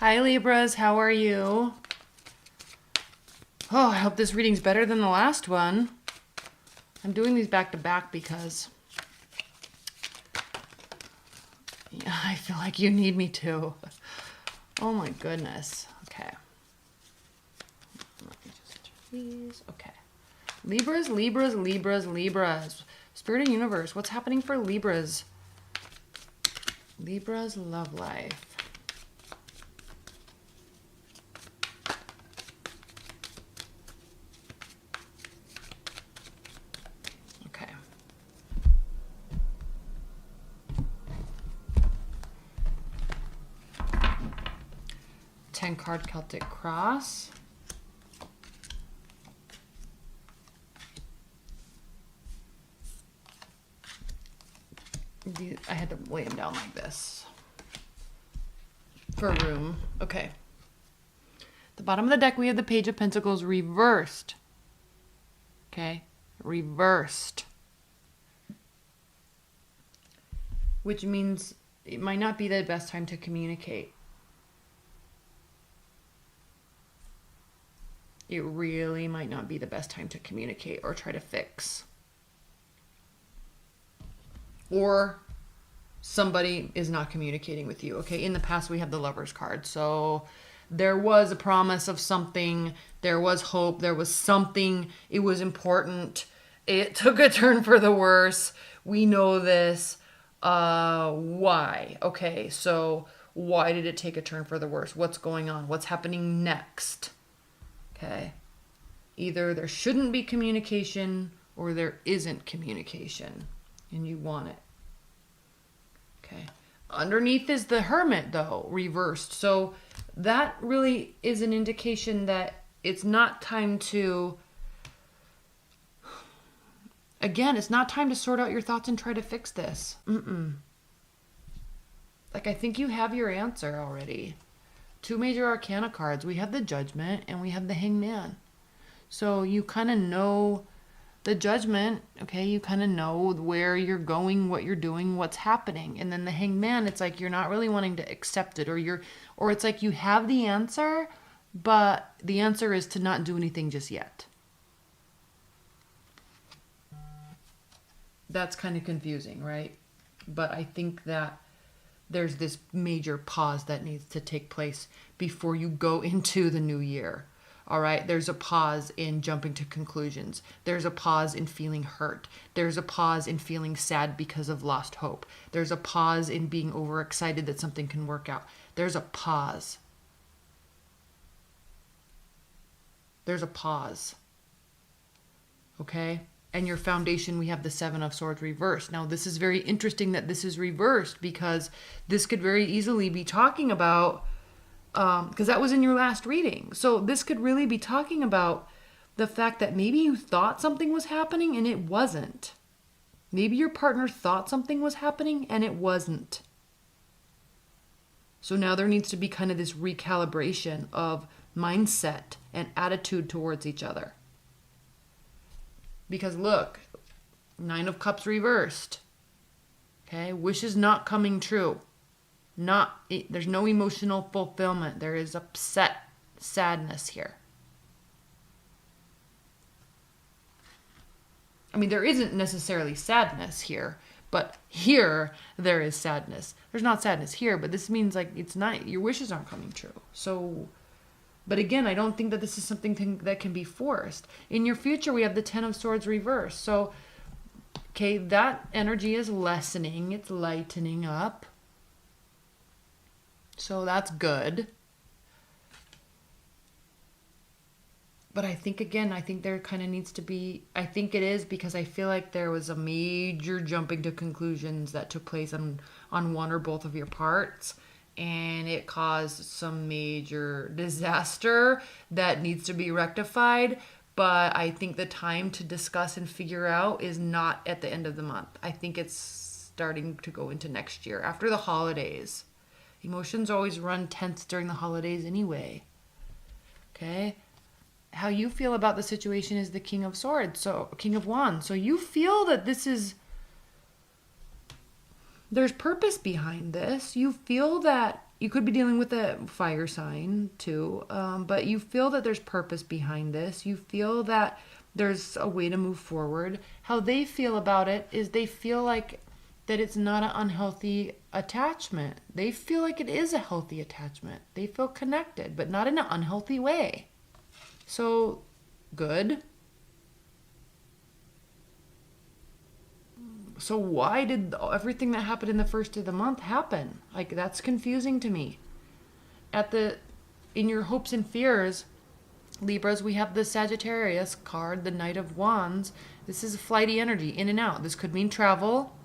Hi Libras, how are you? Oh, I hope this reading's better than the last one. I'm doing these back to back because I feel like you need me to. Oh my goodness. Okay. Let me just please. Okay. Libras, Libras, Libras, Libras. Spirit and universe. What's happening for Libras? Libras love life. Okay. 10 card Celtic cross. I had to lay them down like this for room. Okay. The bottom of the deck, we have the Page of Pentacles reversed. Okay. Reversed. Which means it might not be the best time to communicate. It really might not be the best time to communicate or try to fix. Or somebody is not communicating with you. Okay, in the past we have the Lover's card. So there was a promise of something. There was hope. There was something. It was important. It took a turn for the worse. We know this. Why? Okay, so why did it take a turn for the worse? What's going on? What's happening next? Okay. Either there shouldn't be communication or there isn't communication and you want it. Okay. Underneath is the Hermit though, reversed. So that really is an indication that it's not time to, again, it's not time to sort out your thoughts and try to fix this. Like, I think you have your answer already. 2 major arcana cards. We have the Judgment and we have the Hangman. So you kind of know the Judgment, okay? You kind of know where you're going, what you're doing, what's happening. And then the Hangman, it's like you're not really wanting to accept it, or it's like you have the answer, but the answer is to not do anything just yet. That's kind of confusing, right? But I think that there's this major pause that needs to take place before you go into the new year. All right. There's a pause in jumping to conclusions. There's a pause in feeling hurt. There's a pause in feeling sad because of lost hope. There's a pause in being overexcited that something can work out. There's a pause. There's a pause. Okay. And your foundation, we have the 7 of Swords reversed. Now, this is very interesting that this is reversed because this could very easily be talking about, because that was in your last reading. So this could really be talking about the fact that maybe you thought something was happening and it wasn't. Maybe your partner thought something was happening and it wasn't. So now there needs to be kind of this recalibration of mindset and attitude towards each other. Because look, 9 of Cups reversed. Okay, wishes not coming true. There's no emotional fulfillment. There is upset, sadness here. I mean, there isn't necessarily sadness here, but here there is sadness. There's not sadness here, but this means like it's not, your wishes aren't coming true. So, but again, I don't think that this is something that can be forced. In your future, we have the 10 of Swords reversed. So, okay, that energy is lessening. It's lightening up. So that's good. But I think, again, I think there kind of needs to be, I think it is because I feel like there was a major jumping to conclusions that took place on one or both of your parts. And it caused some major disaster that needs to be rectified. But I think the time to discuss and figure out is not at the end of the month. I think it's starting to go into next year, after the holidays. Emotions always run tense during the holidays anyway. Okay? How you feel about the situation is the King of Swords, so King of Wands. So you feel that this is, there's purpose behind this. You feel that you could be dealing with a fire sign too, but you feel that there's purpose behind this. You feel that there's a way to move forward. How they feel about it is they feel like that it's not an unhealthy attachment. They feel like it is a healthy attachment. They feel connected, but not in an unhealthy way. So, good. So why did everything that happened in the first of the month happen? Like, that's confusing to me. In your hopes and fears, Libras, we have the Sagittarius card, the Knight of Wands. This is a flighty energy, in and out. This could mean travel,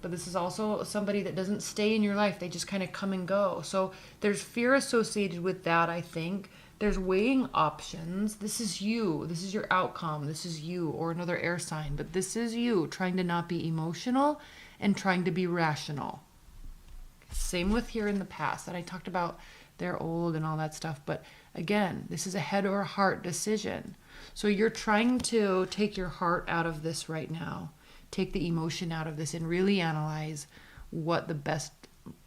but this is also somebody that doesn't stay in your life. They just kind of come and go. So there's fear associated with that, I think. There's weighing options. This is you. This is your outcome. This is you, or another air sign. But this is you trying to not be emotional and trying to be rational. Same with here in the past that I talked about. They're old and all that stuff. But again, this is a head or heart decision. So you're trying to take your heart out of this right now. Take the emotion out of this and really analyze what the best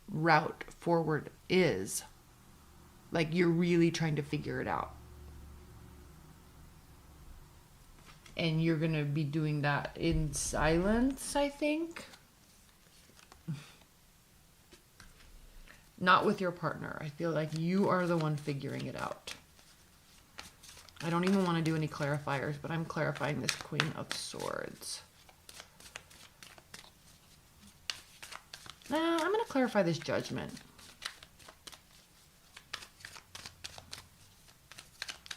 route forward is. Like, you're really trying to figure it out. And you're going to be doing that in silence, I think. Not with your partner. I feel like you are the one figuring it out. I don't even want to do any clarifiers, but I'm clarifying this Queen of Swords. I'm going to clarify this Judgment.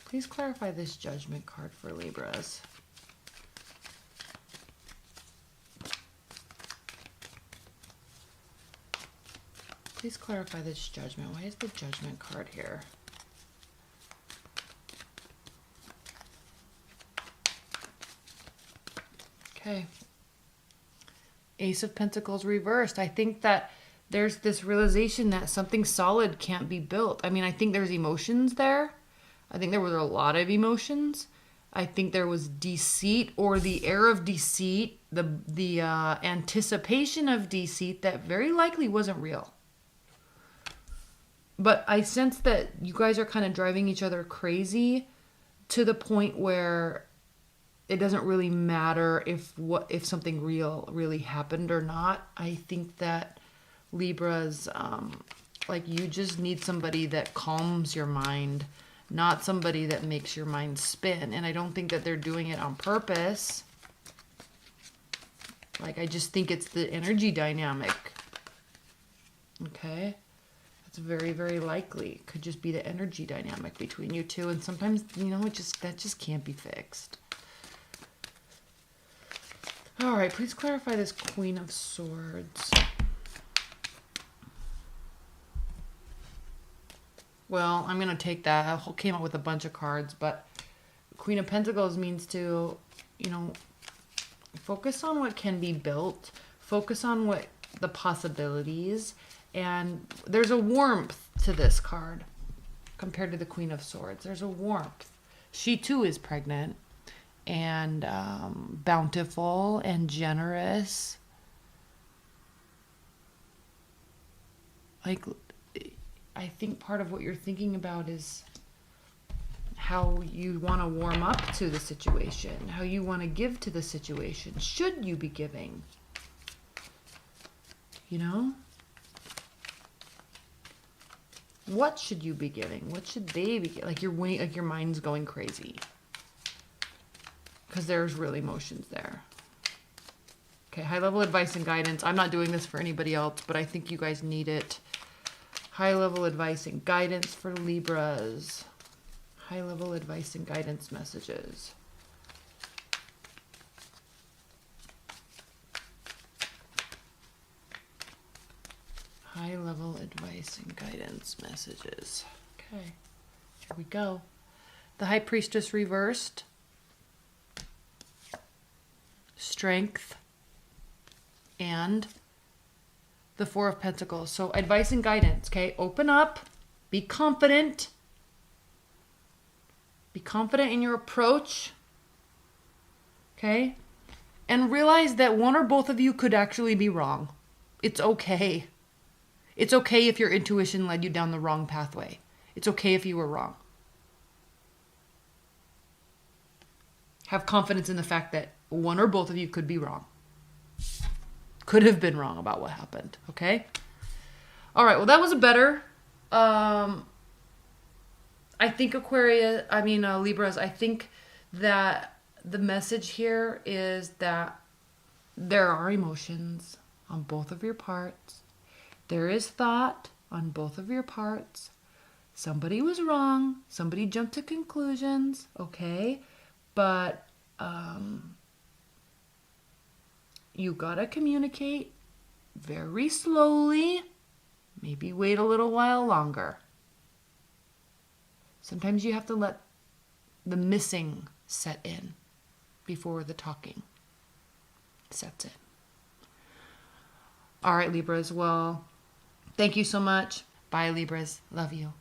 Please clarify this Judgment card for Libras. Please clarify this Judgment. Why is the Judgment card here? Okay. Ace of Pentacles reversed. I think that there's this realization that something solid can't be built. I mean, I think there's emotions there. I think there were a lot of emotions. I think there was deceit, or the air of deceit, the anticipation of deceit that very likely wasn't real. But I sense that you guys are kind of driving each other crazy to the point where it doesn't really matter if something real really happened or not. I think that Libras, like, you just need somebody that calms your mind, not somebody that makes your mind spin. And I don't think that they're doing it on purpose. Like, I just think it's the energy dynamic. Okay? That's very, very likely. It could just be the energy dynamic between you two. And sometimes, you know, that just can't be fixed. All right, please clarify this Queen of Swords. Well, I'm going to take that. I came up with a bunch of cards, but Queen of Pentacles means to, you know, focus on what can be built, focus on what the possibilities, and there's a warmth to this card compared to the Queen of Swords. There's a warmth. She too is pregnant and bountiful and generous. Like, I think part of what you're thinking about is how you want to warm up to the situation, how you want to give to the situation. Should you be giving? You know? What should you be giving? What should they be? Like, your mind's going crazy. Because there's real emotions there. Okay, high level advice and guidance. I'm not doing this for anybody else, but I think you guys need it. High level advice and guidance for Libras. High level advice and guidance messages. High level advice and guidance messages. Okay, here we go. The High Priestess reversed. Strength. And the Four of Pentacles. So advice and guidance, okay? Open up. Be confident. Be confident in your approach. Okay? And realize that one or both of you could actually be wrong. It's okay. It's okay if your intuition led you down the wrong pathway. It's okay if you were wrong. Have confidence in the fact that one or both of you could be wrong. Could have been wrong about what happened, okay? All right, well, that was a better. I think Libras, I think that the message here is that there are emotions on both of your parts. There is thought on both of your parts. Somebody was wrong. Somebody jumped to conclusions, okay? But you gotta communicate very slowly. Maybe wait a little while longer. Sometimes you have to let the missing set in before the talking sets in. All right, Libras. Well, thank you so much. Bye, Libras. Love you.